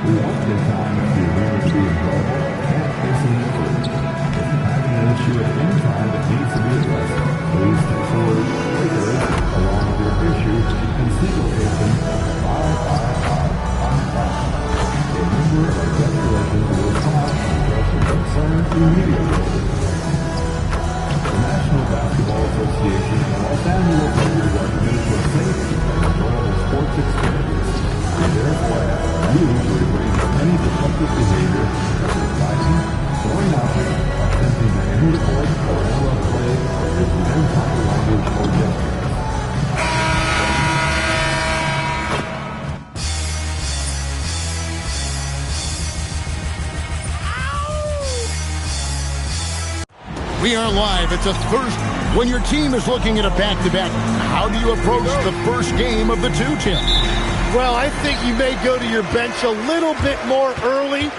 We want to take time for the agreement to be enjoyable and instantly approved. If you have an issue at any time that needs to be addressed, please text the word "breakers" along with your issue and state location 55555. A member of our guest relations will respond and address your concern immediately. The National Basketball Association and Los Angeles Lakers are committed to a safe and enjoyable sports experience. And therefore, you to refrain from any disruptive behavior such as fighting, throwing up, attempting to end the court or interrupt play, or using improper language or gestures. We are live. It's a Thursday. When your team is looking at a back-to-back, how do you approach the first game of the two, Tim? Well, I think you may go to your bench a little bit more early,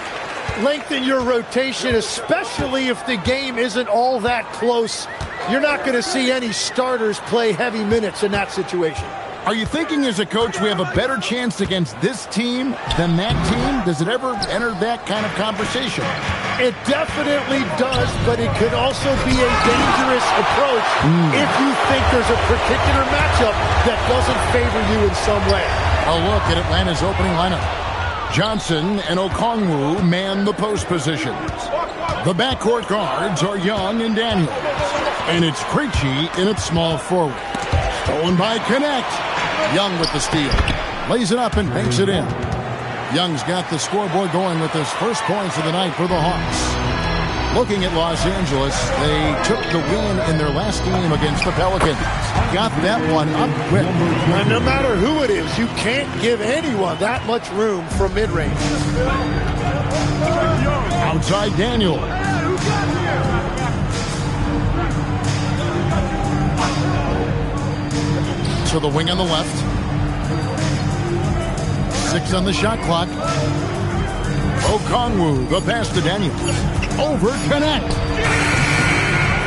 lengthen your rotation, especially if the game isn't all that close. You're not going to see any starters play heavy minutes in that situation. Are you thinking as a coach we have a better chance against this team than that team? Does it ever enter that kind of conversation? It definitely does, but it could also be a dangerous approach if you think there's a particular matchup that doesn't favor you in some way. A look at Atlanta's opening lineup. Johnson and Okongwu man the post positions. The backcourt guards are Young and Daniels. And it's Krejci in its small forward. Stolen by Connect. Young with the steal. Lays it up and banks it in. Young's got the scoreboard going with his first points of the night for the Hawks. Looking at Los Angeles, they took the win in their last game against the Pelicans. Got that one up quick. And no matter who it is, you can't give anyone that much room from mid-range. Outside Daniel. To the wing on the left. 6 on the shot clock. Okongwu, the pass to Daniels. Over Connect.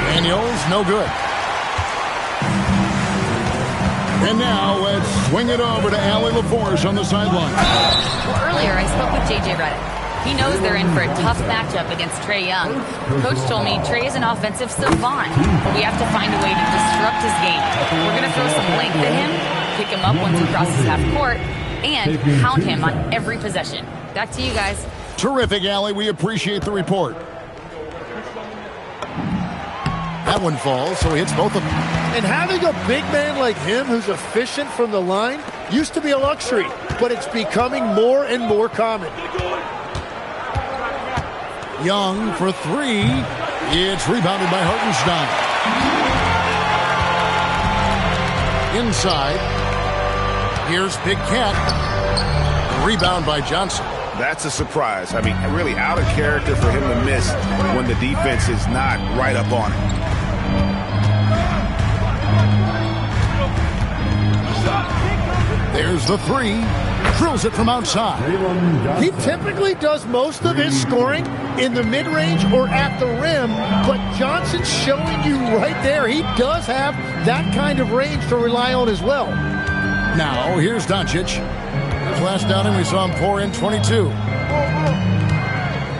Daniels, no good. And now let's swing it over to Allie LaForce on the sideline. Well, earlier I spoke with J.J. Redick. He knows they're in for a tough matchup against Trae Young. Coach told me Trae is an offensive savant, but we have to find a way to disrupt his game. We're going to throw some length at him, pick him up once he crosses half court, and pound him on every possession. Back to you guys. Terrific, Allie. We appreciate the report. That one falls, so he hits both of them. And having a big man like him who's efficient from the line used to be a luxury, but it's becoming more and more common. Young for 3. It's rebounded by Hartenstein. Inside. Here's Big Cat. Rebound by Johnson. That's a surprise. I mean, really out of character for him to miss when the defense is not right up on him. There's the 3. Drills it from outside. He typically does most of his scoring in the mid-range or at the rim, but Johnson's showing you right there he does have that kind of range to rely on as well. Now, here's Doncic. His last outing, we saw him pour in 22.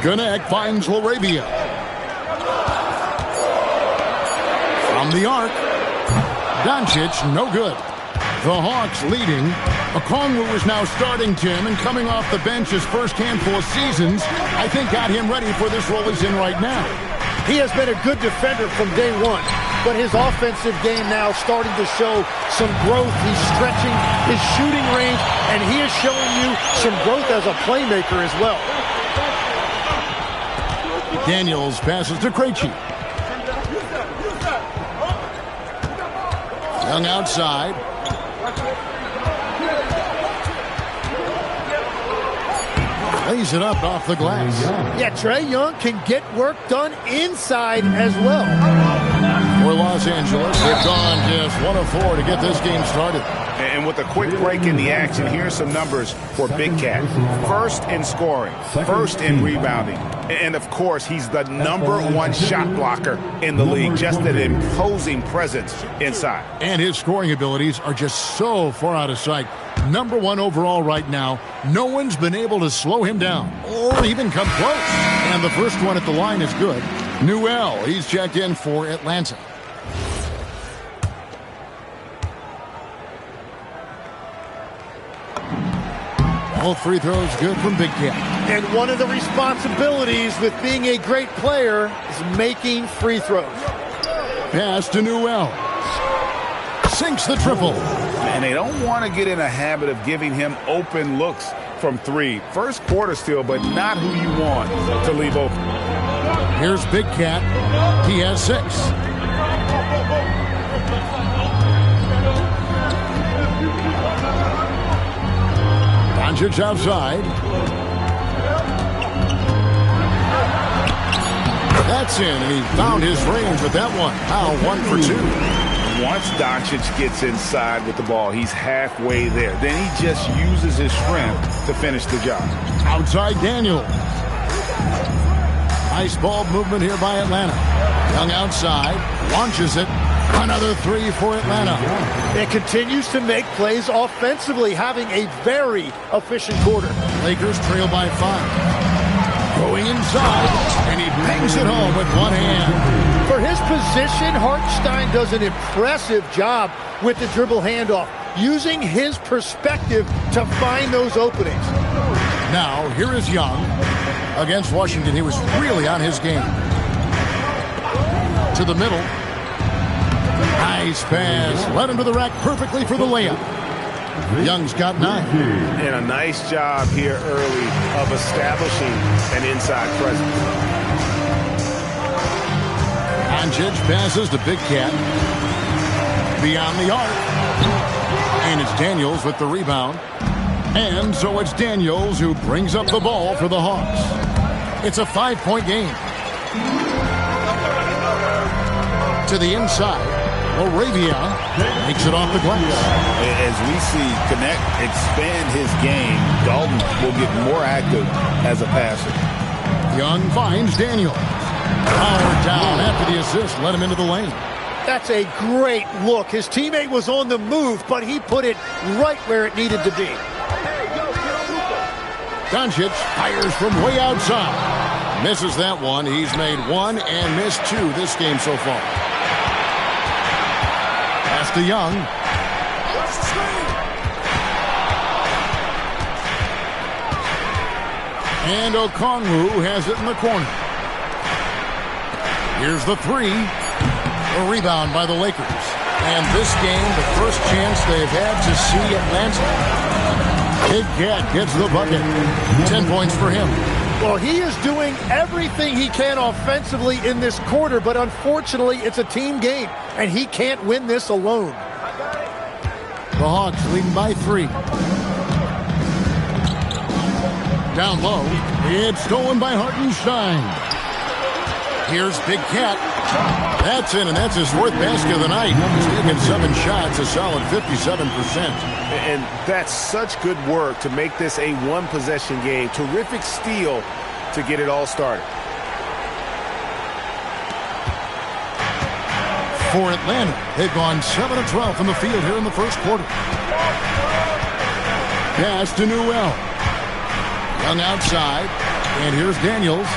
Connect finds LaRavia. From the arc. Doncic, no good. The Hawks leading. Okongwu is now starting, Tim, and coming off the bench his first handful of seasons, I think got him ready for this role he's in right now. He has been a good defender from day one, but his offensive game now starting to show some growth. He's stretching his shooting range, and he is showing you some growth as a playmaker as well. Daniels passes to Krejci. Young outside. Lays it up off the glass. Yeah, Trae Young can get work done inside as well. For Los Angeles, they've gone just 1 of 4 to get this game started. And with a quick break in the action, here's some numbers for Big Cat. First in scoring, first in rebounding, and of course, he's the #1 shot blocker in the league. Just an imposing presence inside. And his scoring abilities are just so far out of sight. #1 overall right now. No one's been able to slow him down or even come close. And the first one at the line is good. Newell, he's checked in for Atlanta. All free throws good from Big Cat. And one of the responsibilities with being a great player is making free throws. Pass to Newell. Sinks the triple. And they don't want to get in a habit of giving him open looks from three. First quarter still, but not who you want to leave open. Here's Big Cat. He has 6. Doncic outside. That's in, and he found his range with that one. Now 1 for 2. Once Doncic gets inside with the ball, he's halfway there. Then he just uses his strength to finish the job. Outside Daniels. Nice ball movement here by Atlanta. Young outside. Launches it. Another 3 for Atlanta. It continues to make plays offensively, having a very efficient quarter. Lakers trail by 5. Going inside, and he bangs it home with one hand. For his position, Hartenstein does an impressive job with the dribble handoff, using his perspective to find those openings. Now, here is Young. Against Washington, he was really on his game. To the middle. Nice pass. Led him to the rack perfectly for the layup. Young's got 9. And a nice job here early of establishing an inside presence. Doncic passes to Big Cat. Beyond the arc. And it's Daniels with the rebound. And so it's Daniels who brings up the ball for the Hawks. It's a 5-point game. To the inside. Arabia makes it off the glass. As we see Connect expand his game, Dalton will get more active as a passer. Young finds Daniel. Power down after the assist. Let him into the lane. That's a great look. His teammate was on the move, but he put it right where it needed to be. Doncic fires from way outside. Misses that one. He's made 1 and missed 2 this game so far. Pass to Young. And Okongwu has it in the corner. Here's the 3. A rebound by the Lakers. And this game, the first chance they've had to see Atlanta. Big Cat gets the bucket. 10 points for him. Well, he is doing everything he can offensively in this quarter, but unfortunately, it's a team game, and he can't win this alone. The Hawks leading by 3. Down low. It's stolen by Hartenstein. Here's Big Cat. That's in, and that's his 4th basket of the night. He's taken 7 shots, a solid 57%. And that's such good work to make this a one-possession game. Terrific steal to get it all started. For Atlanta, they've gone 7 of 12 from the field here in the first quarter. Pass to Newell. Young outside, and here's Daniels.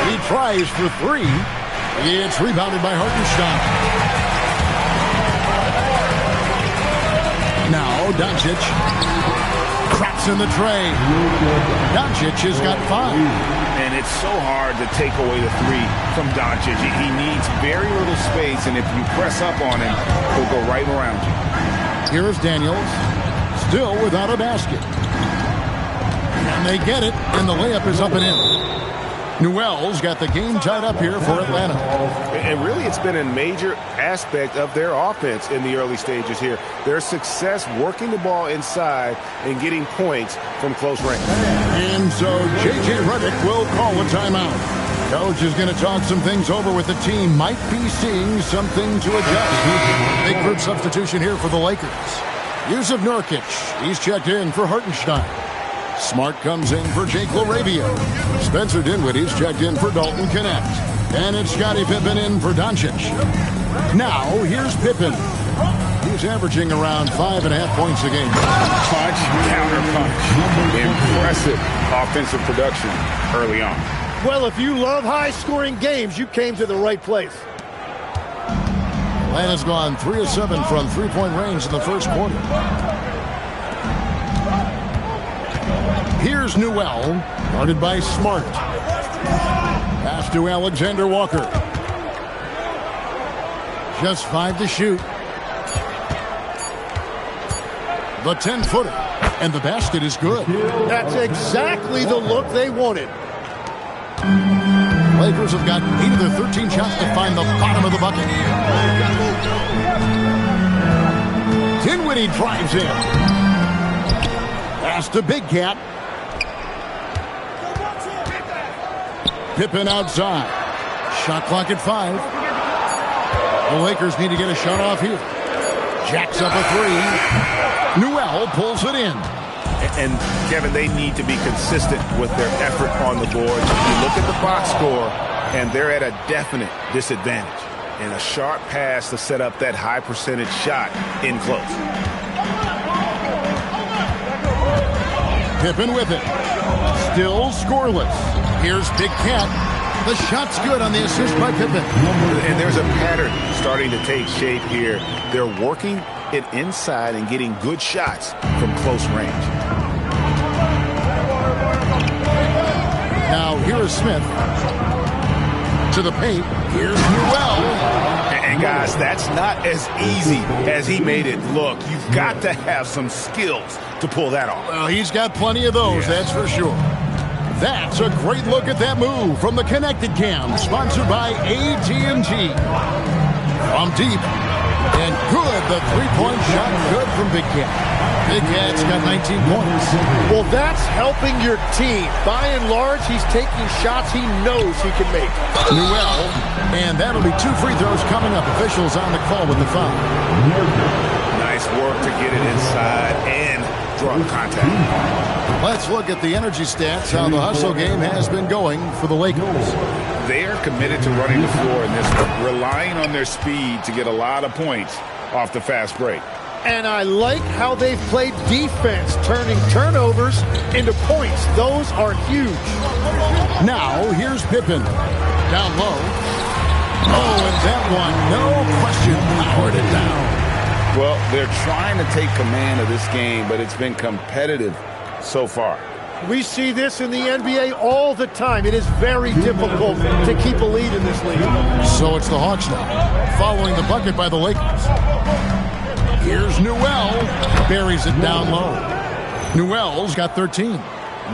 He tries for 3. It's rebounded by Hartenstein. Now Doncic cracks in the tray. Doncic has got 5. And it's so hard to take away the 3 from Doncic. He needs very little space, and if you press up on him, he'll go right around you. Here's Daniels, still without a basket. And they get it, and the layup is up and in. Newell's got the game tied up here for Atlanta. And really, it's been a major aspect of their offense in the early stages here. Their success working the ball inside and getting points from close range. And so J.J. Redick will call a timeout. Coach is going to talk some things over with the team. Might be seeing something to adjust. Big group substitution here for the Lakers. Yusuf Nurkic, he's checked in for Hartenstein. Smart comes in for Jake LaRavia. Spencer Dinwiddie's checked in for Dalton Connect. And it's Scottie Pippen in for Doncic. Now, here's Pippen. He's averaging around 5.5 points a game. Punch, counter punch. Impressive offensive production early on. Well, if you love high-scoring games, you came to the right place. Atlanta's gone 3 of 7 from three-point range in the first quarter. Here's Newell, guarded by Smart. Pass to Alexander Walker. Just 5 to shoot. The 10-footer, and the basket is good. That's exactly the look they wanted. Lakers have got 8 of their 13 shots to find the bottom of the bucket. Dinwiddie drives in. Pass to Big Cat. Pippen outside. Shot clock at 5. The Lakers need to get a shot off here. Jacks up a 3. Newell pulls it in. And, Kevin, they need to be consistent with their effort on the board. You look at the box score, and they're at a definite disadvantage. And a sharp pass to set up that high percentage shot in close. Pippen with it. Still scoreless. Here's Big Cat. The shot's good on the assist by Pippen. And there's a pattern starting to take shape here. They're working it inside and getting good shots from close range. Now here is Smith. To the paint. Here's Newell. And guys, that's not as easy as he made it look. You've got to have some skills to pull that off. Well, he's got plenty of those, that's for sure. That's a great look at that move from the Connected Cam, sponsored by AT&T. From deep. And good, the three-point shot, good from Big Cat. Big Cat's got 19 points. Well, that's helping your team. By and large, he's taking shots he knows he can make. Newell, and that'll be 2 free throws coming up. Officials on the call with the foul. Nice work to get it inside and draw the contact. Let's look at the energy stats, how the hustle game has been going for the Lakers. They are committed to running the floor in this one, relying on their speed to get a lot of points off the fast break. And I like how they've played defense, turning turnovers into points. Those are huge. Now, here's Pippen. Down low. Oh, and that one, no question, powered it down. Well, they're trying to take command of this game, but it's been competitive so far. We see this in the NBA all the time. It is very difficult to keep a lead in this league. So it's the Hawks now, following the bucket by the Lakers. Here's Newell. Buries it down low. Newell's got 13.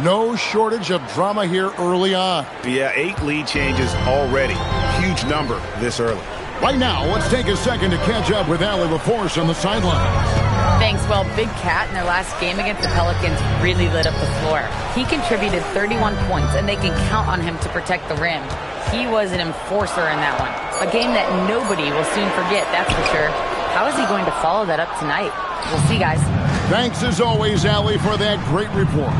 No shortage of drama here early on. Yeah, 8 lead changes already. Huge number this early. Right now, let's take a second to catch up with Allie LaForce on the sidelines. Thanks. Well, Big Cat in their last game against the Pelicans really lit up the floor. He contributed 31 points, and they can count on him to protect the rim. He was an enforcer in that one. A game that nobody will soon forget, that's for sure. How is he going to follow that up tonight? We'll see, guys. Thanks, as always, Allie, for that great report.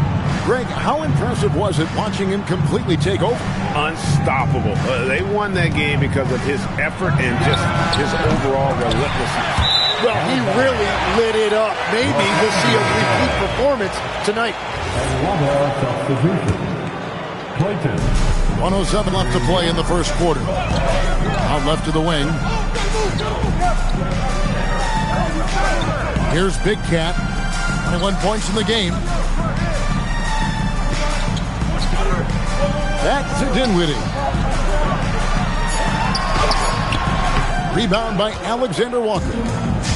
Greg, how impressive was it watching him completely take over? Unstoppable. They won that game because of his effort and just his overall relentlessness. Well, he really lit it up. Maybe we'll see a repeat performance tonight. 107 left to play in the first quarter. Out left to the wing. Here's Big Cat. 21 points in the game. Back to Dinwiddie. Rebound by Alexander Walker.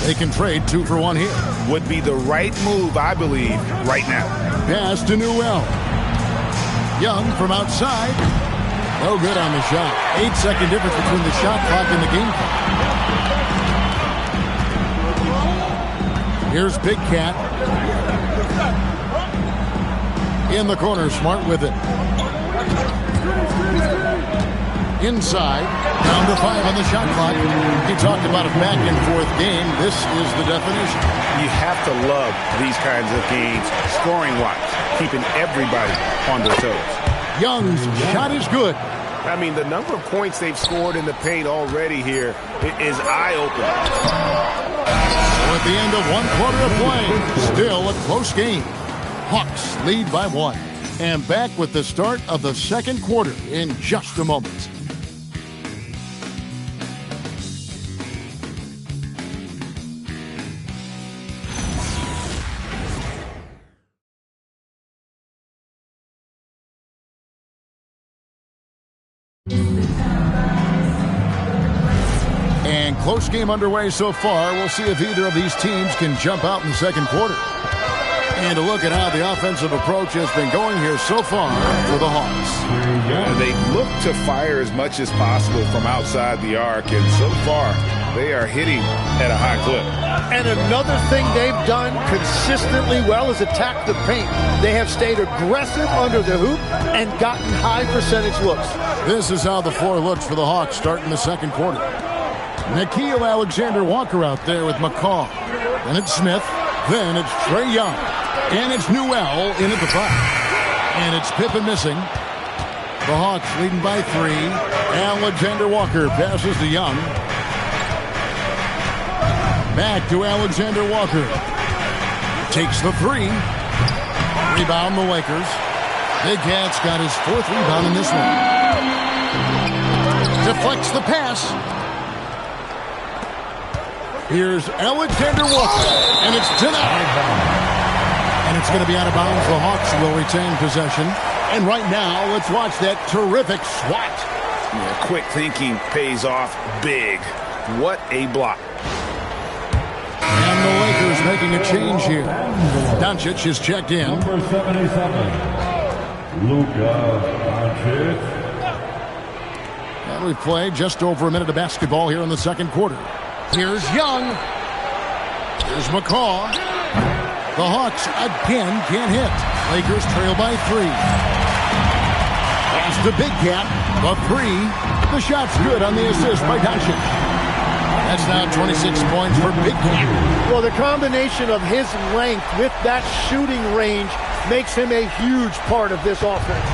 They can trade 2 for 1 here. Would be the right move, I believe, right now. Pass to Newell. Young from outside. No good on the shot. 8-second difference between the shot clock and the game clock. Here's Big Cat. In the corner, Smart with it. Inside, down to 5 on the shot clock. He talked about a back-and-forth game. This is the definition. You have to love these kinds of games, scoring-wise, keeping everybody on their toes. Young's shot is good. I mean, the number of points they've scored in the paint already here is eye-opening. At the end of 1 quarter of play, still a close game. Hawks lead by 1. And back with the start of the second quarter in just a moment. And close game underway so far. We'll see if either of these teams can jump out in the second quarter. And a look at how the offensive approach has been going here so far for the Hawks. They look to fire as much as possible from outside the arc, and so far they are hitting at a high clip. And another thing they've done consistently well is attack the paint. They have stayed aggressive under the hoop and gotten high percentage looks. This is how the floor looks for the Hawks starting the second quarter. Nickeil Alexander-Walker out there with McCaw. Then it's Smith. Then it's Trae Young. And it's Newell in at the 5. And it's Pippen missing. The Hawks leading by 3. Alexander-Walker passes to Young. Back to Alexander-Walker. Takes the 3. Rebound the Lakers. Big Cat's got his 4th rebound in this one. Deflects the pass. Here's Alexander-Walker. And it's denied. And it's going to be out of bounds. The Hawks will retain possession. And right now, let's watch that terrific swat. Yeah, quick thinking pays off big. What a block. And the Lakers making a change here. Doncic is checked in. Number 77, Luka Doncic. And we've played just over a minute of basketball here in the second quarter. Here's Young. Here's McCaw. The Hawks again can't hit. Lakers trail by 3. Pass to Big Cat. The 3. The shot's good on the assist by Doncic. That's now 26 points for Big Cat. Well, the combination of his length with that shooting range makes him a huge part of this offense.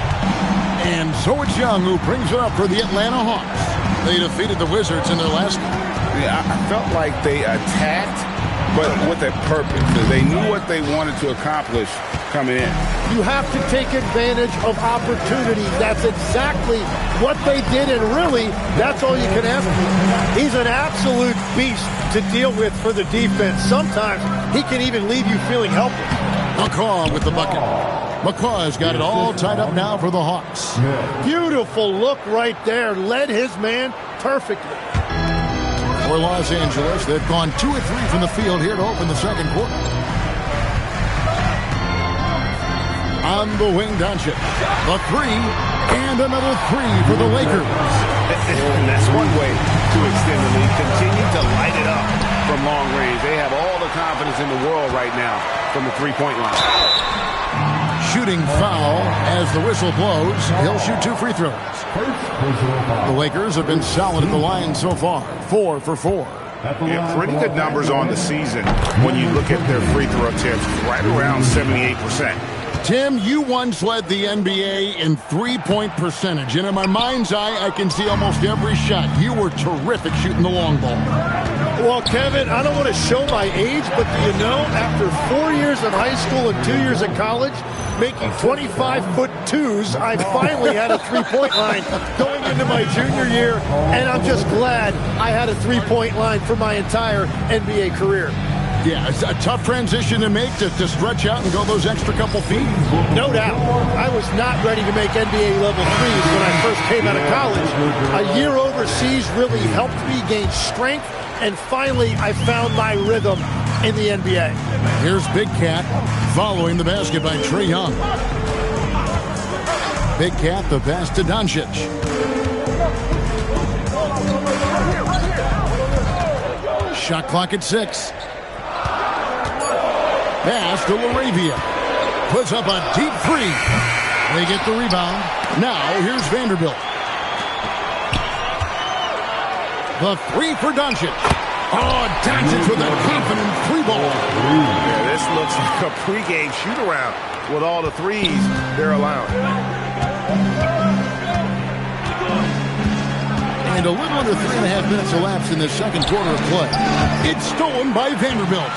And so it's Young who brings it up for the Atlanta Hawks. They defeated the Wizards in their last game. Yeah, I felt like they attacked, but with a purpose. They knew what they wanted to accomplish coming in. You have to take advantage of opportunities. That's exactly what they did, and really, that's all you can ask for. He's an absolute beast to deal with for the defense. Sometimes he can even leave you feeling helpless. McCaw with the bucket. McCaw has got it all tied up now for the Hawks. Beautiful look right there. Led his man perfectly. For Los Angeles, they've gone 2 of 3 from the field here to open the second quarter. On the wing, Doncic. The 3, and another 3 for the Lakers. And that's one way to extend the lead. Continue to light it up from long range. They have all the confidence in the world right now from the three-point line. Shooting foul as the whistle blows. He'll shoot 2 free throws. The Lakers have been solid at the line so far. 4 for 4. Yeah, pretty good numbers on the season when you look at their free throw attempts, right around 78%. Tim, you once led the NBA in three-point percentage, and in my mind's eye, I can see almost every shot. You were terrific shooting the long ball. Well, Kevin, I don't want to show my age, but do you know, after 4 years in high school and 2 years at college, making 25-foot-2s, I finally had a three-point line going into my junior year, and I'm just glad I had a three-point line for my entire NBA career. Yeah, it's a tough transition to make to stretch out and go those extra couple feet. No doubt. I was not ready to make NBA level threes when I first came out of college. A year overseas really helped me gain strength, and finally I found my rhythm in the NBA. Here's Big Cat following the basket by Trae Young. Big Cat, the pass to Doncic. Shot clock at 6. Pass to LaRavia. Puts up a deep 3. They get the rebound. Now here's Vanderbilt. The 3 for Doncic. Oh, Doncic with a confident 3-ball. Yeah, this looks like a pregame shoot-around with all the threes they're allowing. And a little under 3.5 minutes elapsed in the second quarter of play. It's stolen by Vanderbilt.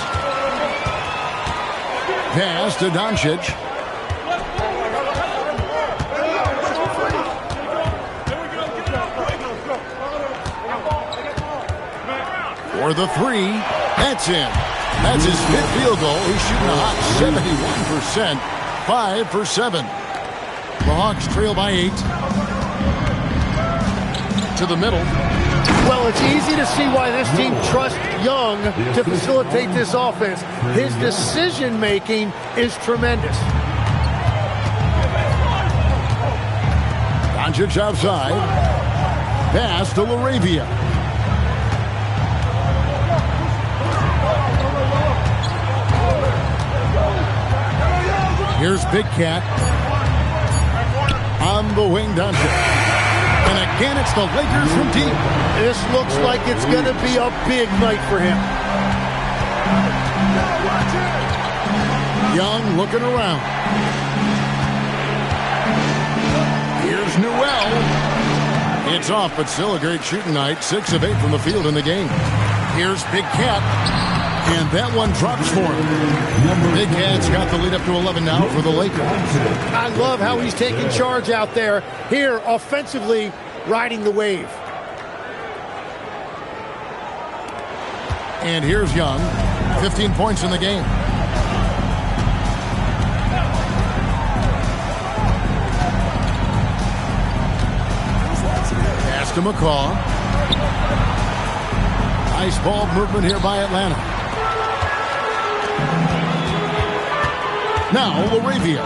Pass to Doncic. For the three, that's in. That's his fifth field goal. He's shooting a hot 71%, 5 for 7. The Hawks trail by 8. To the middle. Well, it's easy to see why this team trusts Young to facilitate this offense. His decision-making is tremendous. Doncic outside. Pass to LaRavia. Here's Big Cat. On the wing, Doncic. And again, it's the Lakers from deep. This looks like it's going to be a big night for him. Young looking around. Here's Newell. It's off, but still a great shooting night. 6 of 8 from the field in the game. Here's Big Cat. And that one drops for him. Big Cat's got the lead up to 11 now for the Lakers. I love how he's taking charge out there. Here, offensively, riding the wave. And here's Young. 15 points in the game. Pass to McCaw. Nice ball movement here by Atlanta. Now LaRavia.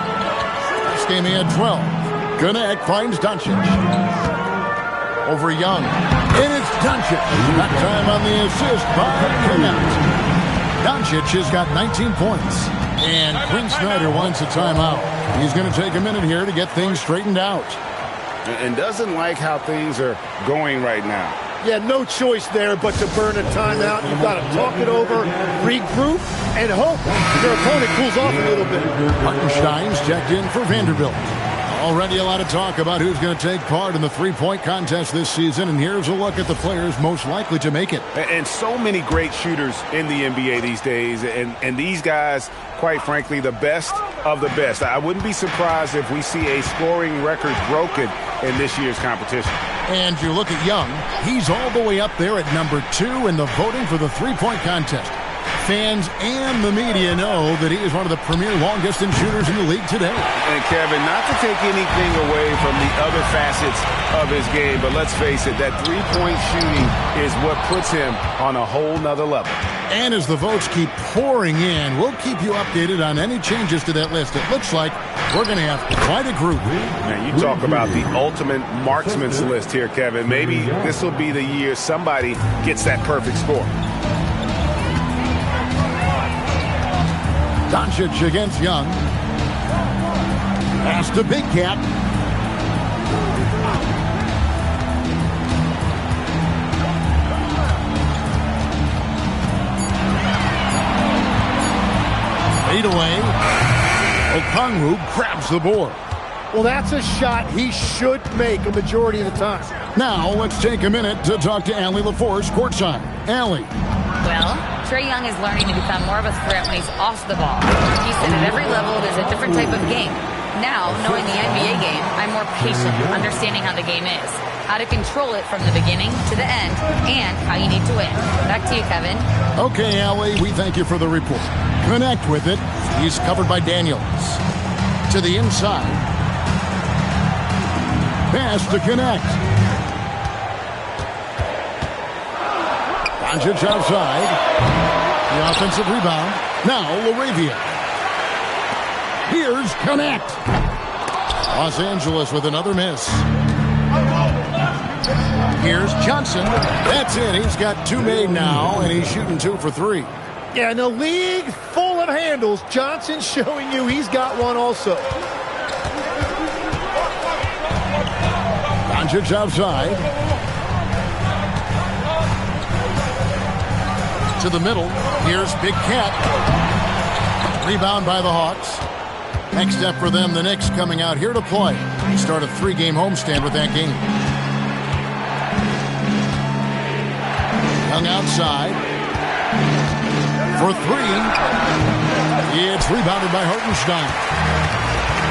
This game he had 12. Gannett finds Doncic. Over Young. And it's Doncic. That time on the assist by Gannett. Doncic has got 19 points. And Quinn Snyder wants a timeout. He's going to take a minute here to get things straightened out. And doesn't like how things are going right now. Yeah, no choice there but to burn a timeout. You've got to talk it over, regroup, and hope your opponent cools off a little bit. Hartenstein's checked in for Vanderbilt. Already a lot of talk about who's going to take part in the three-point contest this season, and here's a look at the players most likely to make it. And so many great shooters in the NBA these days, and these guys, quite frankly, the best of the best. I wouldn't be surprised if we see a scoring record broken in this year's competition. And you look at Young, he's all the way up there at number 2 in the voting for the three-point contest. Fans and the media know that he is one of the premier long-distance shooters in the league today. And Kevin, not to take anything away from the other facets of his game, but let's face it, that three-point shooting is what puts him on a whole nother level. And as the votes keep pouring in, we'll keep you updated on any changes to that list. It looks like we're going to have quite a group. Man, you talk about the ultimate marksman's list here, Kevin. Maybe this will be the year somebody gets that perfect score. Doncic against Young. Pass to Big Cat. Fade away. Okongwu grabs the board. Well, that's a shot he should make a majority of the time. Now, let's take a minute to talk to Allie LaForce courtside. Allie. Well, Trae Young is learning to become more of a threat when he's off the ball. He said at every level it is a different type of game. Now, knowing the NBA game, I'm more patient, understanding how the game is, how to control it from the beginning to the end, and how you need to win. Back to you, Kevin. Okay, Allie, we thank you for the report. Connect with it. He's covered by Daniels. To the inside. Pass to Connect. Doncic outside. The offensive rebound. Now LaRavia. Here's Connect. Los Angeles with another miss. Here's Johnson. That's it. He's got 2 made now, and he's shooting 2 for 3. Yeah, in a league full of handles, Johnson's showing you he's got one also. Doncic outside. To the middle. Here's Big Cat. Rebound by the Hawks. Next step for them, the Knicks coming out here to play. Start a 3-game homestand with that game. Young outside. For three. It's rebounded by Hartenstein.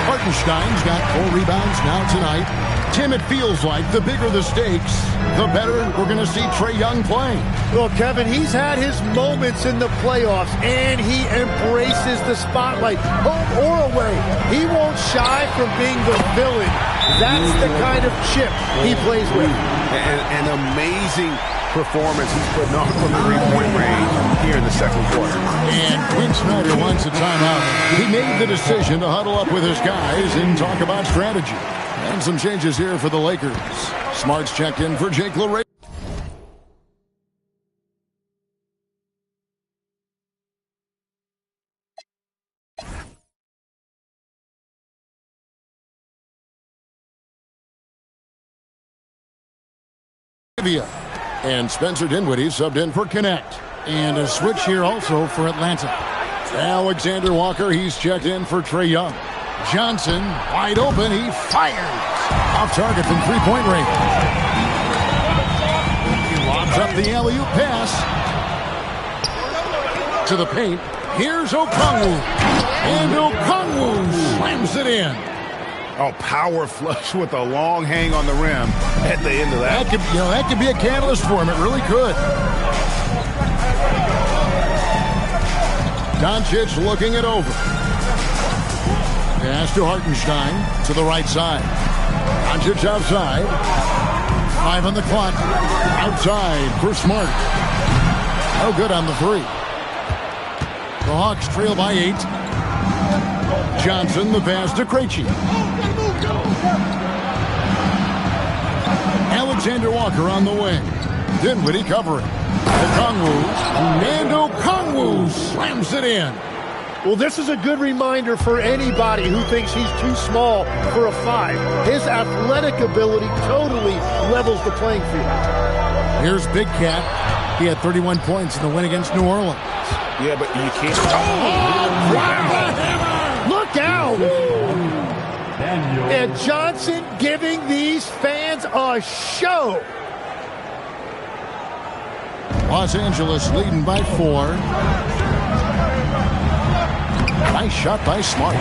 Hartenstein's got 4 rebounds now tonight. Tim, it feels like the bigger the stakes, the better we're going to see Trae Young playing. Well, Kevin, he's had his moments in the playoffs, and he embraces the spotlight, home or away. He won't shy from being the villain. That's the kind of chip he plays with. An amazing performance he's putting on from the three-point range here in the second quarter. And Quinn Snyder wants a timeout. He made the decision to huddle up with his guys and talk about strategy. And some changes here for the Lakers. Smart's checked in for Jake LaRae. And Spencer Dinwiddie subbed in for Connect. And a switch here also for Atlanta. Alexander Walker, he's checked in for Trae Young. Johnson, wide open, he fires. Off target from three-point range. He lobs up the alley-oop pass. To the paint. Here's Okongwu. And Okongwu slams it in. Oh, power flush with a long hang on the rim at the end of that. That could be a catalyst for him. It really could. Doncic looking it over. Pass to Hartenstein to the right side. Doncic outside. 5 on the clock. Outside for Smart. No good on the 3. The Hawks trail by 8. Johnson, the pass to Krejci. Alexander Walker on the wing. Dinwiddie covering. Okongwu slams it in. Well, this is a good reminder for anybody who thinks he's too small for a 5. His athletic ability totally levels the playing field. Here's Big Cat. He had 31 points in the win against New Orleans. Yeah, but you can't. Look out! And Johnson giving these fans a show. Los Angeles leading by 4. Nice shot by Smart.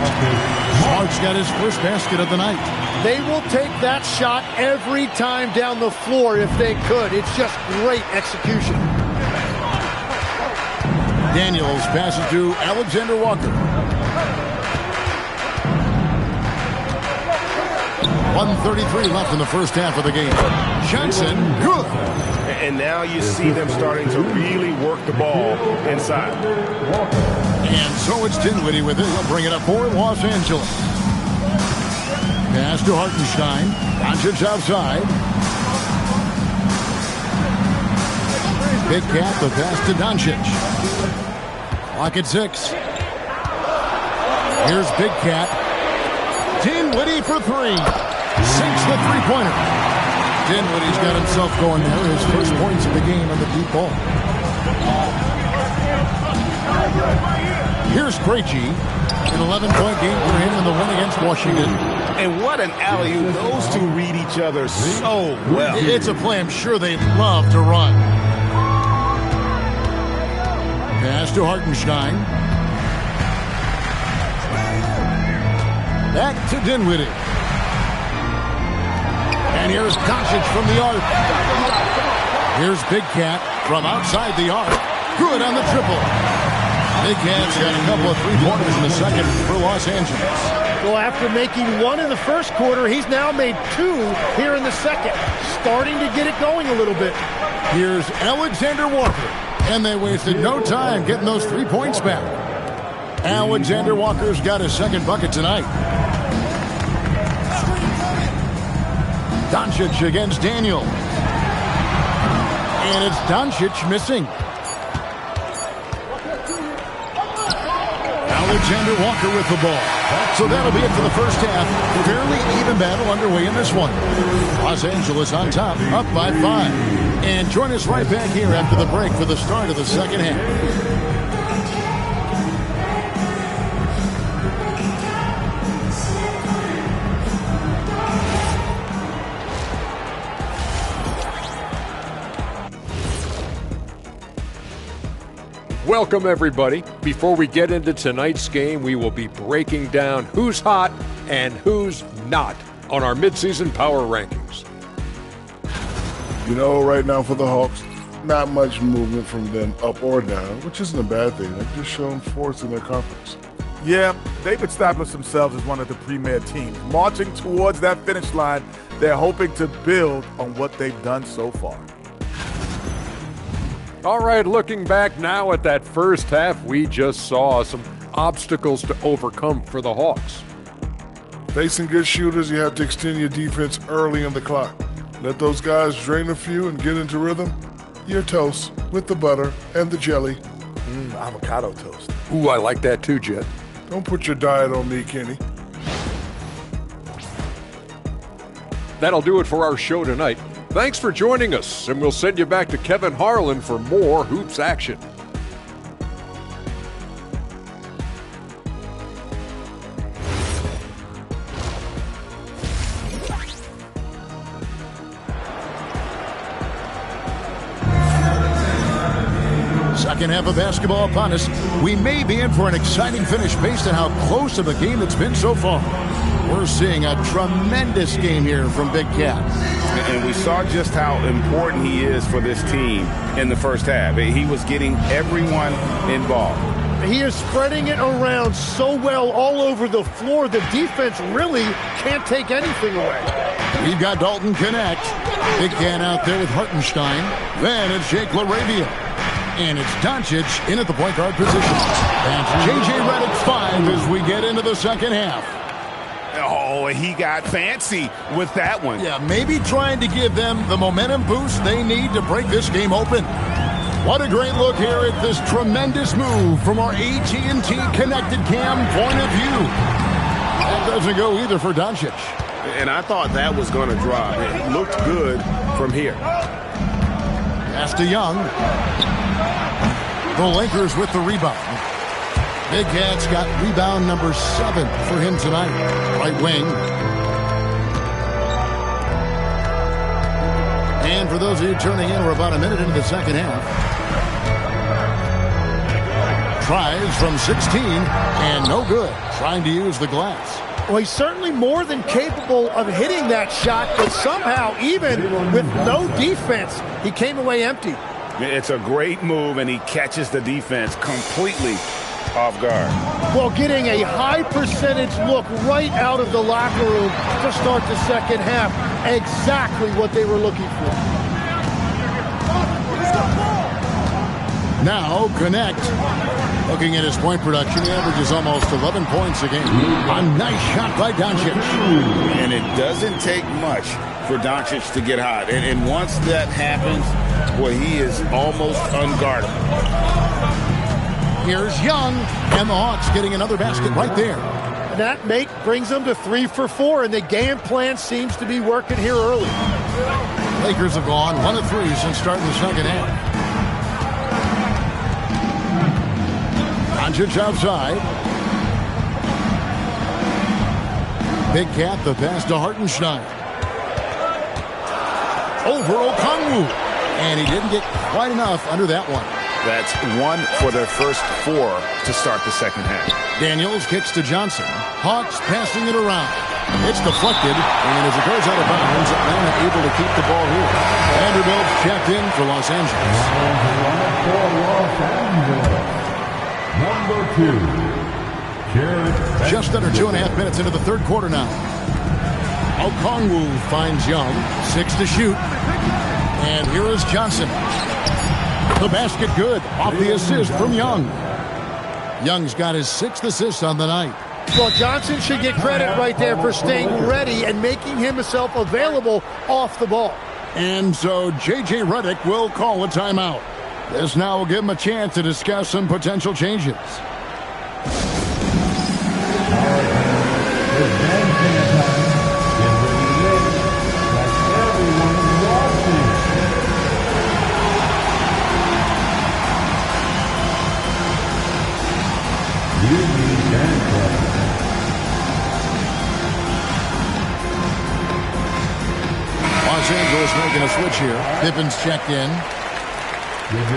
Smart's got his first basket of the night. They will take that shot every time down the floor if they could. It's just great execution. Daniels passes to Alexander Walker. 1:33 left in the first half of the game. Johnson, good. And now you see them starting to really work the ball inside. And so it's Dinwiddie with it. He'll bring it up for Los Angeles. Pass to Hartenstein. Doncic outside. Big Cat, the pass to Doncic. Clock at 6. Here's Big Cat. Dinwiddie for 3. Sinks the three-pointer. Dinwiddie's got himself going there. His first points of the game on the deep ball. Here's Krejci. An 11-point game for him in the win against Washington. And what an alley-oop. Those two read each other so well. It's a play I'm sure they'd love to run. Pass to Hartenstein. Back to Dinwiddie. And here's Doncic from the arc. Here's Big Cat from outside the arc. Good on the triple. Big Cat's got a couple of three-pointers in the second for Los Angeles. Well, after making 1 in the first quarter, he's now made 2 here in the second. Starting to get it going a little bit. Here's Alexander Walker. And they wasted no time getting those 3 points back. Alexander Walker's got his second bucket tonight. Doncic against Daniel. And it's Doncic missing. Alexander Walker with the ball. So that'll be it for the first half. Fairly even battle underway in this one. Los Angeles on top, up by 5. And join us right back here after the break for the start of the second half. Welcome, everybody. Before we get into tonight's game, we will be breaking down who's hot and who's not on our midseason power rankings. You know, right now for the Hawks, not much movement from them up or down, which isn't a bad thing. They've just shown force in their conference. Yeah, they've established themselves as one of the premier teams. Marching towards that finish line, they're hoping to build on what they've done so far. All right, looking back now at that first half, we just saw some obstacles to overcome for the Hawks. Facing good shooters, you have to extend your defense early in the clock. Let those guys drain a few and get into rhythm. You're toast with the butter and the jelly. Avocado toast. Ooh, I like that too, Jet. Don't put your diet on me, Kenny. That'll do it for our show tonight. Thanks for joining us, and we'll send you back to Kevin Harlan for more Hoops action. Second half of basketball upon us. We may be in for an exciting finish based on how close of a game it's been so far. We're seeing a tremendous game here from Big Cat. And we saw just how important he is for this team in the first half. He was getting everyone involved. He is spreading it around so well all over the floor. The defense really can't take anything away. We've got Dalton Connect. Big Cat out there with Hartenstein. Then it's Jake LaRavia. And it's Doncic in at the point guard position. That's J.J. Redick 5 as we get into the second half. Oh, he got fancy with that one. Yeah, maybe trying to give them the momentum boost they need to break this game open. What a great look here at this tremendous move from our AT&T Connected Cam point of view. That doesn't go either for Doncic. And I thought that was going to drop. It looked good from here. Pass to Young. The Lakers with the rebound. Big Cat's got rebound number 7 for him tonight. Right wing. And for those of you turning in, we're about a minute into the second half. Tries from 16 and no good. Trying to use the glass. Well, he's certainly more than capable of hitting that shot, but somehow, even with no defense, he came away empty. It's a great move, and he catches the defense completely off guard. Well, getting a high percentage look right out of the locker room to start the second half. Exactly what they were looking for. Now, Connect. Looking at his point production, he averages almost 11 points a game. A nice shot by Doncic. And it doesn't take much for Doncic to get hot. And once that happens, well, he is almost unguardable. Here's Young, and the Hawks getting another basket right there. And that brings them to 3 for 4, and the game plan seems to be working here early. Lakers have gone 1 of 3 since starting the second half. Doncic outside. Big Cat, the pass to Hartenstein. Over Okongwu. And he didn't get quite enough under that one. That's 1 for their first 4 to start the second half. Daniels kicks to Johnson. Hawks passing it around. It's deflected, and as it goes out of bounds, Atlanta able to keep the ball here. Vanderbilt checked in for Los Angeles. Number 2, Jared. Just under 2.5 minutes into the third quarter now. Okongwu finds Young. 6 to shoot. And here is Johnson. The basket good. Off the assist from Young. Young's got his 6th assist on the night. Well, Johnson should get credit right there for staying ready and making himself available off the ball. And so J.J. Redick will call a timeout. This now will give him a chance to discuss some potential changes. Los Angeles making a switch here. Pippen's checked in.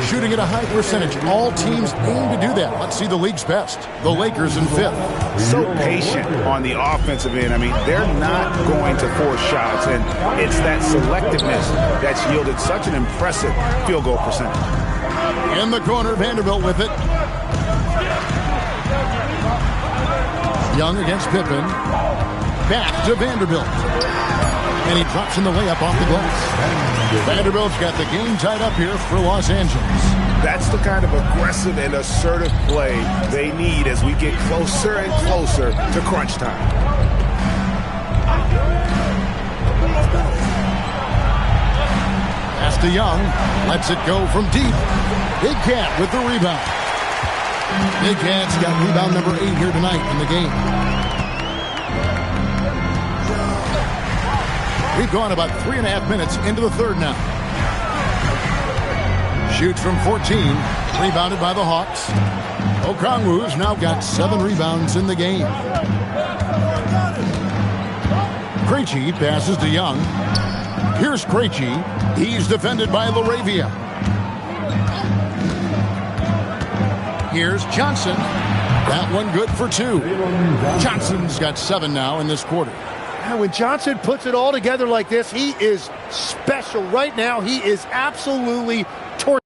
shooting at a high percentage. All teams aim to do that. Let's see the league's best. The Lakers in 5th. So patient on the offensive end. I mean, they're not going to force shots, and it's that selectiveness that's yielded such an impressive field goal percentage. In the corner, Vanderbilt with it. Young against Pippen. Back to Vanderbilt. And he drops in the layup off the glass. Vanderbilt's got the game tied up here for Los Angeles. That's the kind of aggressive and assertive play they need as we get closer and closer to crunch time. Pass to Young. Lets it go from deep. Big Cat with the rebound. Big Cat's got rebound number 8 here tonight in the game. We've gone about 3.5 minutes into the third now. Shoots from 14. Rebounded by the Hawks. Okongwu's now got 7 rebounds in the game. Krejci passes to Young. Here's Krejci. He's defended by LaRavia. Here's Johnson. That one good for 2. Johnson's got 7 now in this quarter. And when Johnson puts it all together like this, he is special. Right now, he is absolutely tortured.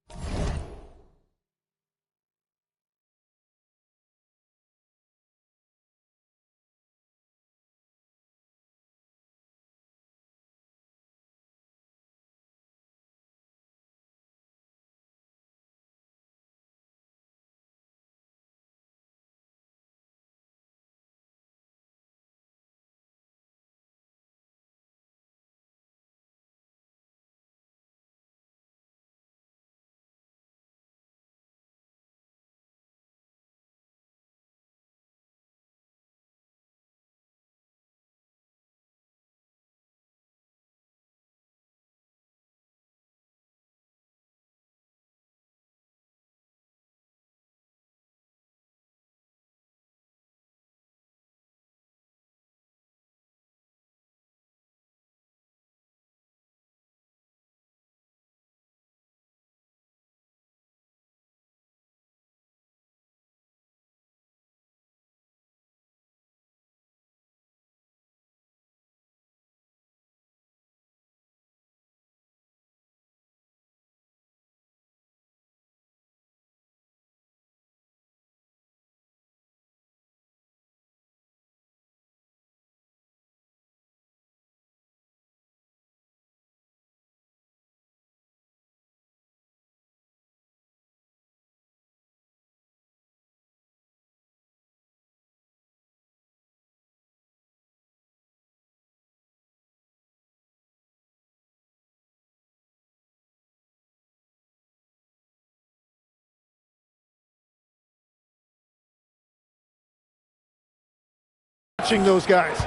Those guys.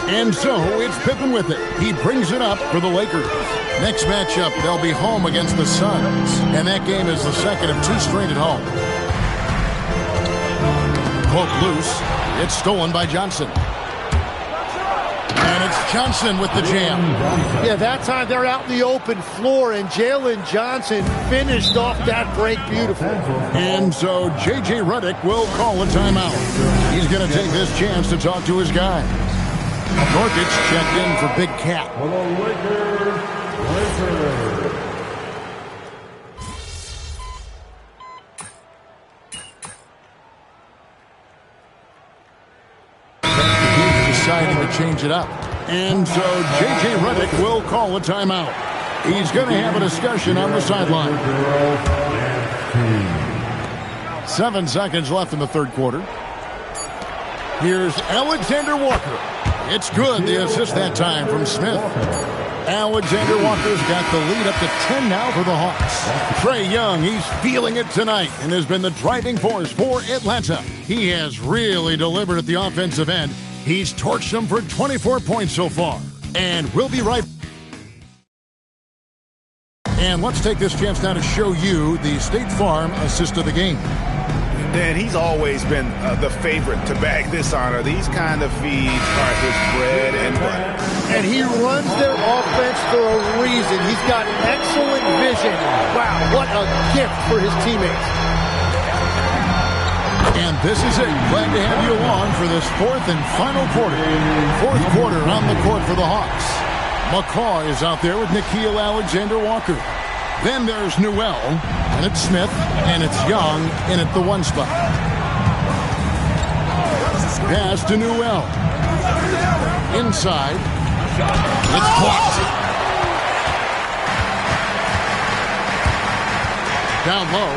And so it's Pippen with it. He brings it up for the Lakers. Next matchup, they'll be home against the Suns. And that game is the second of 2 straight at home. Poke loose. It's stolen by Johnson. And it's Johnson with the jam. Yeah, that time they're out in the open floor, and Jalen Johnson finished off that break beautifully. And so J.J. Redick will call a timeout. He's going to take this chance to talk to his guy. Norkic checked in for Big Cat. Deciding to change it up. And so J.J. Redick will call a timeout. He's going to have a discussion on the sideline. 7 seconds left in the third quarter. Here's Alexander Walker. It's good. The assist that time from Smith. Alexander Walker's got the lead up to 10 now for the Hawks. Trae Young, he's feeling it tonight and has been the driving force for Atlanta. He has really delivered at the offensive end. He's torched them for 24 points so far. And we'll be right. And let's take this chance now to show you the State Farm assist of the game. And he's always been the favorite to bag this honor. These kind of feeds are his bread and butter. And he runs their offense for a reason. He's got excellent vision. Wow, what a gift for his teammates. And this is it. Glad to have you along for this fourth and final quarter. Fourth quarter on the court for the Hawks. McCaw is out there with Nickeil Alexander-Walker. Then there's Newell, and it's Smith, and it's Young in at the 1 spot. Pass to Newell. Inside. It's blocked. Down low.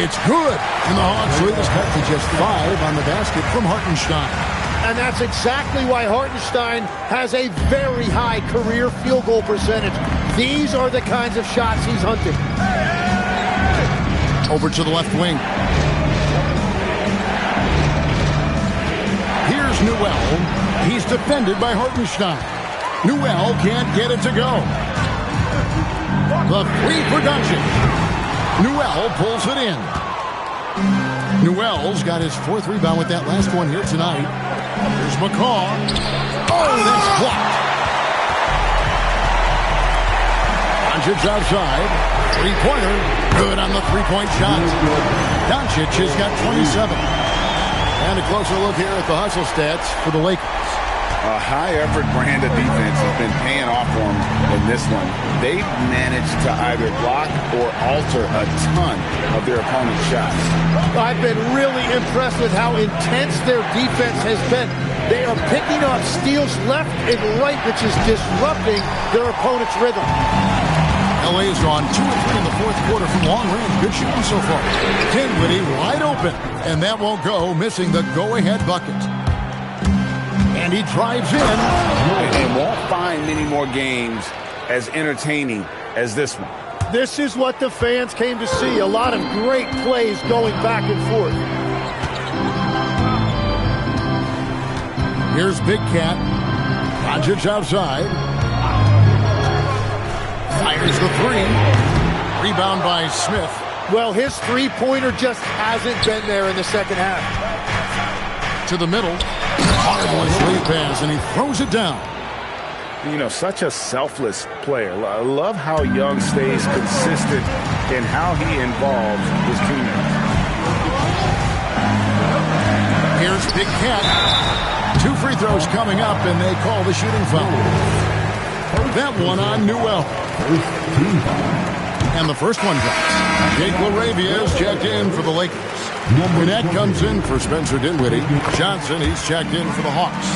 It's good. And the Hawks lead us cut to just 5 on the basket from Hartenstein. And that's exactly why Hartenstein has a very high career field goal percentage. These are the kinds of shots he's hunting. Over to the left wing. Here's Newell. He's defended by Hartenstein. Newell can't get it to go. The 3 for Doncic. Newell pulls it in. Newell's got his 4th rebound with that last one here tonight. Here's McCaw. Oh, that's blocked. Doncic outside. 3-pointer. Good on the 3-point shot. Doncic has got 27. And a closer look here at the hustle stats for the Lakers. A high-effort brand of defense has been paying off for them in this one. They've managed to either block or alter a ton of their opponent's shots. I've been really impressed with how intense their defense has been. They are picking up steals left and right, which is disrupting their opponent's rhythm. LA is on 2 and 3 in the fourth quarter from long range. Good shooting so far. Dinwiddie wide open, and that won't go, missing the go-ahead bucket. And he drives in. And won't find many more games as entertaining as this one. This is what the fans came to see. A lot of great plays going back and forth. Here's Big Cat. Doncic outside. Fires the 3. Rebound by Smith. Well, his 3-pointer just hasn't been there in the second half. To the middle. Marvelous lead pass, and he throws it down. You know, such a selfless player. I love how Young stays consistent in how he involves his teammates. Here's Big Cat. 2 free throws coming up, and they call the shooting foul. That one on Newell. And the first one drops. Jake LaRavia is checked in for the Lakers. Gwinnett comes in for Spencer Dinwiddie. Johnson, he's checked in for the Hawks.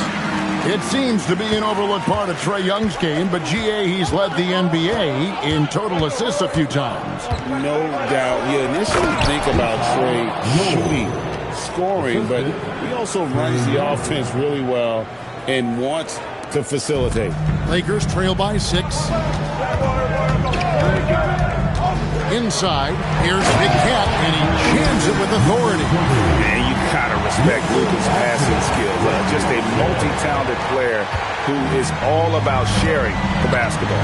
It seems to be an overlooked part of Trae Young's game, but GA, he's led the NBA in total assists a few times. No doubt. You initially think about Trae shooting, scoring, but he also runs the offense really well and wants to facilitate. Lakers trail by 6. Inside, here's Big Cat, and he jams it with authority. Man, you gotta respect Luka's passing skills. Just a multi-talented player who is all about sharing the basketball.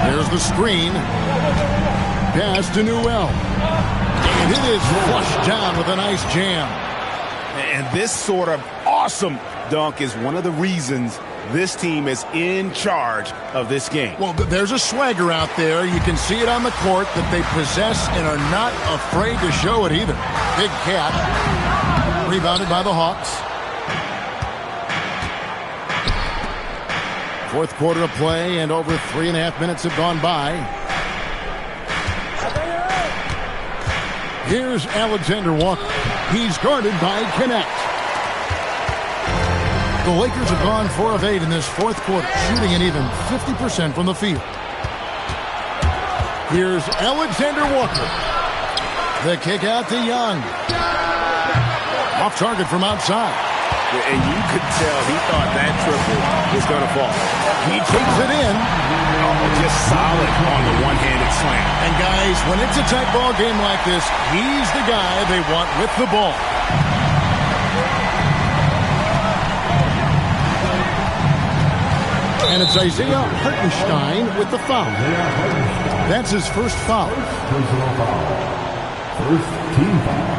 There's the screen. Pass to Newell. And it is flushed down with a nice jam. And this sort of awesome dunk is one of the reasons this team is in charge of this game. Well, there's a swagger out there. You can see it on the court that they possess and are not afraid to show it either. Big Cat. Rebounded by the Hawks. Fourth quarter of play, and over 3.5 minutes have gone by. Here's Alexander Walker. He's guarded by Gwinnett. The Lakers have gone 4 of 8 in this fourth quarter, shooting an even 50% from the field. Here's Alexander Walker. The kick out to Young. Off target from outside. And you could tell he thought that triple was going to fall. He takes it in. Just solid on the one-handed slam. And guys, when it's a tight ball game like this, he's the guy they want with the ball. And it's Isaiah Hartenstein with the foul. That's his first foul. First team foul.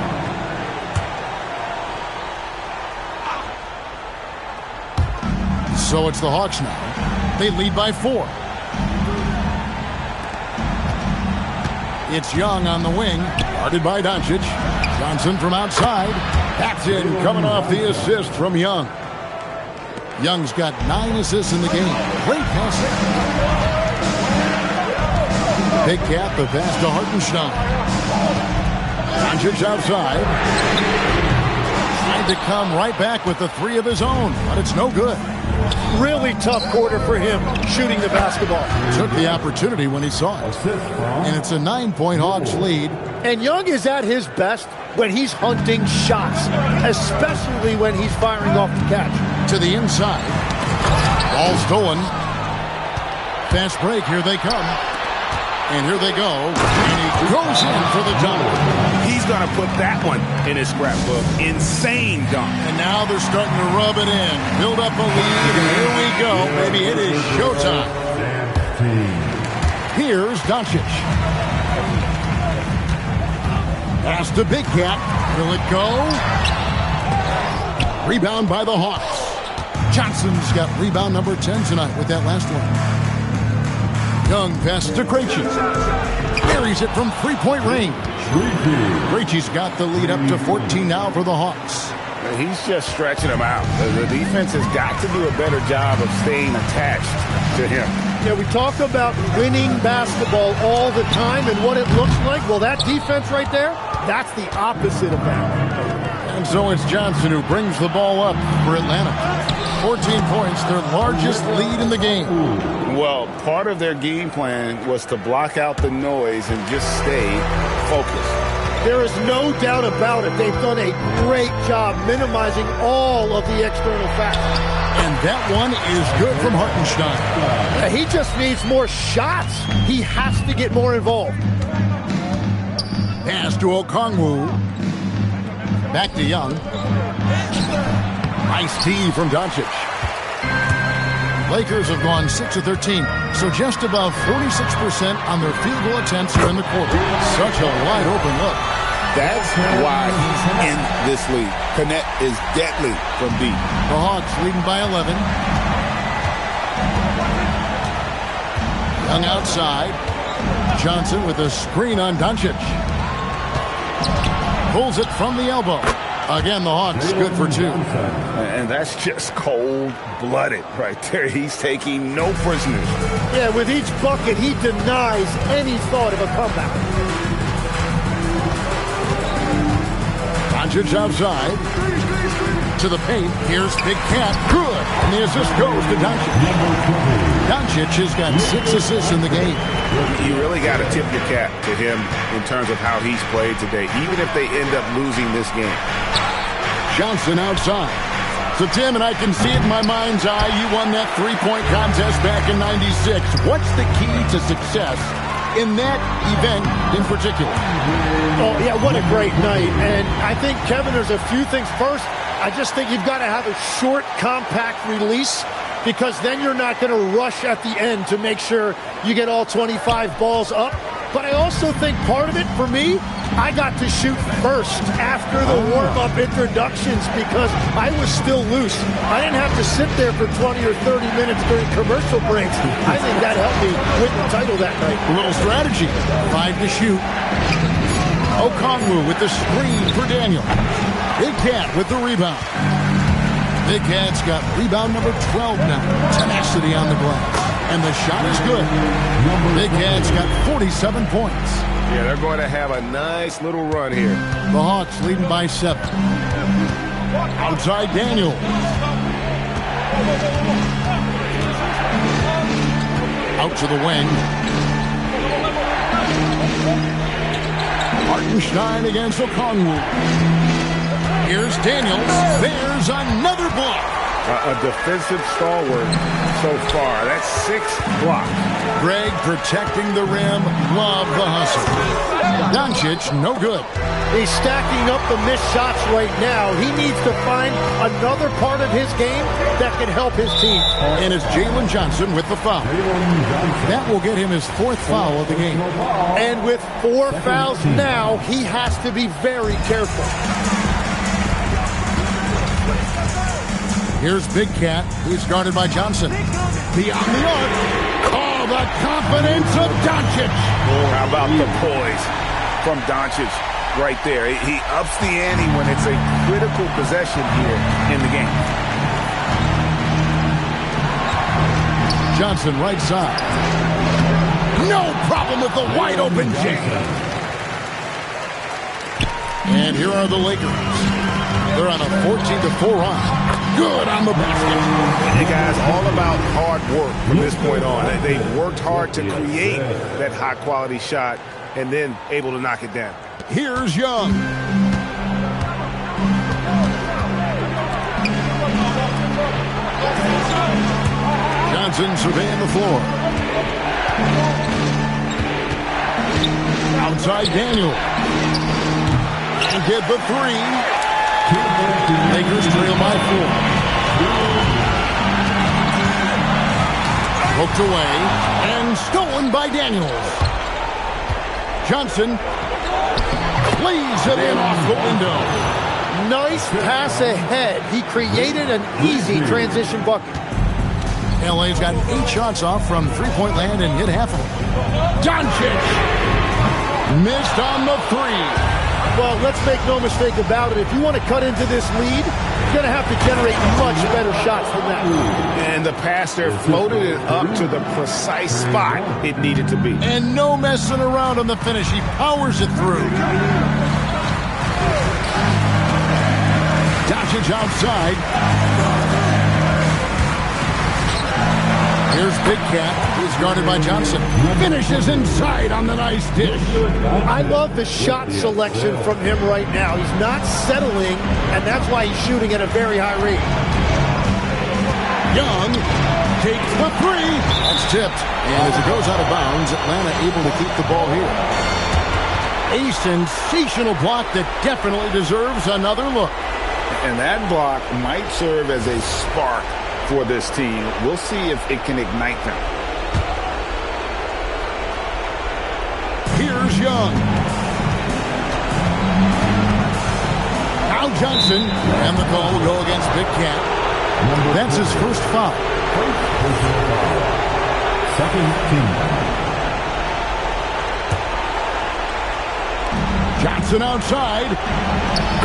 So it's the Hawks now. They lead by 4. It's Young on the wing, guarded by Doncic. Johnson from outside. That's in, coming off the assist from Young. Young's got 9 assists in the game. Great passing. Big Cat, the pass to Hartenstein. Doncic outside. Trying to come right back with the 3 of his own, but it's no good. Really tough quarter for him shooting the basketball. Took the opportunity when he saw it. And it's a 9-point Hawks lead. And Young is at his best when he's hunting shots, especially when he's firing off the catch. To the inside. Ball stolen. Fast break. Here they come. And here they go. And he goes in for the dunk. He's going to put that one in his scrapbook. Insane dunk. And now they're starting to rub it in. Build up a lead. And here we go. Maybe it is showtime. Here's Doncic. Pass to Big Cat. Will it go? Rebound by the Hawks. Johnson's got rebound number 10 tonight with that last one. Young passes to Krejci. Carries it from three-point range. Krejci's got the lead up to 14 now for the Hawks. He's just stretching him out. The defense has got to do a better job of staying attached to him. Yeah, we talk about winning basketball all the time and what it looks like. Well, that defense right there, that's the opposite of that. And so it's Johnson who brings the ball up for Atlanta. 14 points, their largest lead in the game. Well, part of their game plan was to block out the noise and just stay focused. There is no doubt about it. They've done a great job minimizing all of the external factors. And that one is good from Hartenstein. He just needs more shots. He has to get more involved. Pass to Okongwu. Back to Young. Nice tee from Doncic. Lakers have gone 6 of 13, so just above 46% on their field goal attempts here in the quarter. Such a wide open look. That's why he's in this league. Connect is deadly from deep. The Hawks leading by 11. Young outside. Johnson with a screen on Doncic. Pulls it from the elbow. Again, the Hawks good for 2. And that's just cold-blooded right there. He's taking no prisoners. Yeah, with each bucket, he denies any thought of a comeback. Doncic outside. To the paint. Here's Big Cat. Good. And the assist goes to Doncic. Doncic has got 6 assists in the game. You really got to tip your cap to him in terms of how he's played today, even if they end up losing this game. Johnson outside. So, Tim, and I can see it in my mind's eye, you won that three-point contest back in '96. What's the key to success in that event in particular? Oh, yeah, what a great night. And I think, Kevin, there's a few things. First, I just think you've got to have a short, compact release, because then you're not going to rush at the end to make sure you get all 25 balls up. But I also think part of it, for me, I got to shoot first after the warm-up introductions because I was still loose. I didn't have to sit there for 20 or 30 minutes during commercial breaks. I think that helped me win the title that night. A little strategy. 5 to shoot. Okongwu with the screen for Daniel. Big Cat with the rebound. Big Cat's got rebound number 12 now. Tenacity on the glass. And the shot is good. Big Cat's got 47 points. Yeah, they're going to have a nice little run here. The Hawks leading by 7. Outside Daniel. Out to the wing. Hartenstein against Okongwu. Here's Daniels. There's another block. A defensive stalwart so far. That's 6 blocks. Greg protecting the rim. Love the hustle. Doncic, no good. He's stacking up the missed shots right now. He needs to find another part of his game that can help his team. And it's Jalen Johnson with the foul. That will get him his 4th foul of the game. And with 4 fouls now, he has to be very careful. Here's Big Cat. He's guarded by Johnson. Beyond the arc. Oh, the confidence of Doncic. How about the poise from Doncic right there? He ups the ante when it's a critical possession here in the game. Johnson right side. No problem with the wide open jam. And here are the Lakers. They're on a 14-4 run. Good on the basket. Hey guys, all about hard work from this point on. They've worked hard to create that high-quality shot and then able to knock it down. Here's Young. Johnson surveying the floor. Outside Daniel. And get the 3. Lakers trail by 4. Poked away and stolen by Daniels. Johnson lays it in off the window. Nice pass ahead. He created an easy transition bucket. LA's got 8 shots off from three-point land and hit half of them. Doncic missed on the 3. Well, let's make no mistake about it. If you want to cut into this lead, you're going to have to generate much better shots than that. And the pass there floated it up to the precise spot it needed to be. And no messing around on the finish. He powers it through. Doncic outside. Here's Big Cat. He's guarded by Johnson. Finishes inside on the nice dish. I love the shot selection from him right now. He's not settling, and that's why he's shooting at a very high rate. Young takes the 3. That's tipped. And as it goes out of bounds, Atlanta able to keep the ball here. A sensational block that definitely deserves another look. And that block might serve as a spark for this team. We'll see if it can ignite them. Here's Young. Now Johnson. And the call will go against Big Cat. That's his first foul. Second team. Johnson outside.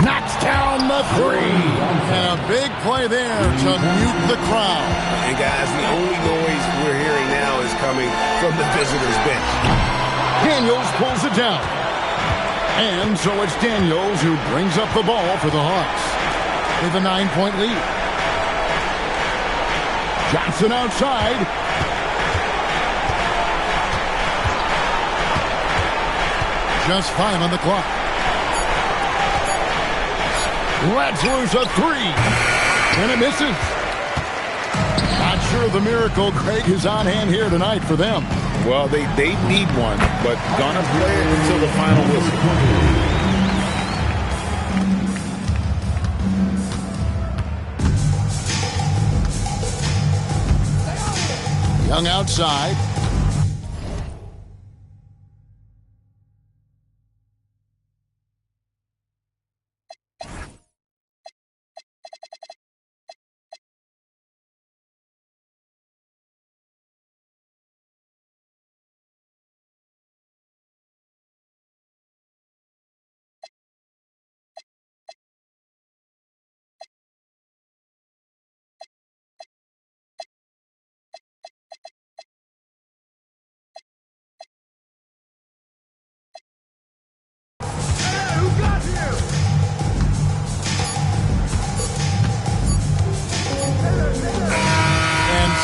Knocks down the 3. And a big play there to mute the crowd. And guys, the only noise we're hearing now is coming from the visitors' bench. Daniels pulls it down. And so it's Daniels who brings up the ball for the Hawks with a 9-point lead. Johnson outside. Just 5 on the clock. Lets loose a 3. And it misses. Not sure the miracle, Craig, is on hand here tonight for them. Well, they need one, but gonna play it until the final whistle. Young outside.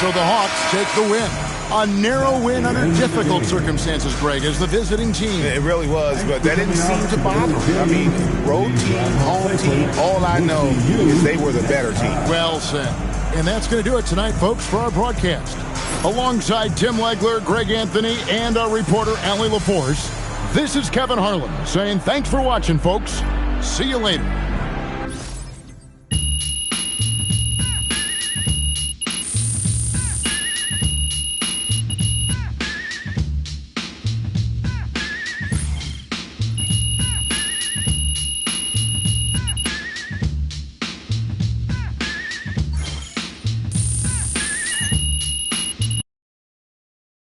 So the Hawks take the win. A narrow win under difficult circumstances, Greg, as the visiting team. It really was, but that didn't seem to bother them. I mean, road team, home team, all I know is they were the better team. Well said. And that's going to do it tonight, folks, for our broadcast. Alongside Tim Legler, Greg Anthony, and our reporter, Allie LaForce, This is Kevin Harlan saying thanks for watching, folks. See you later.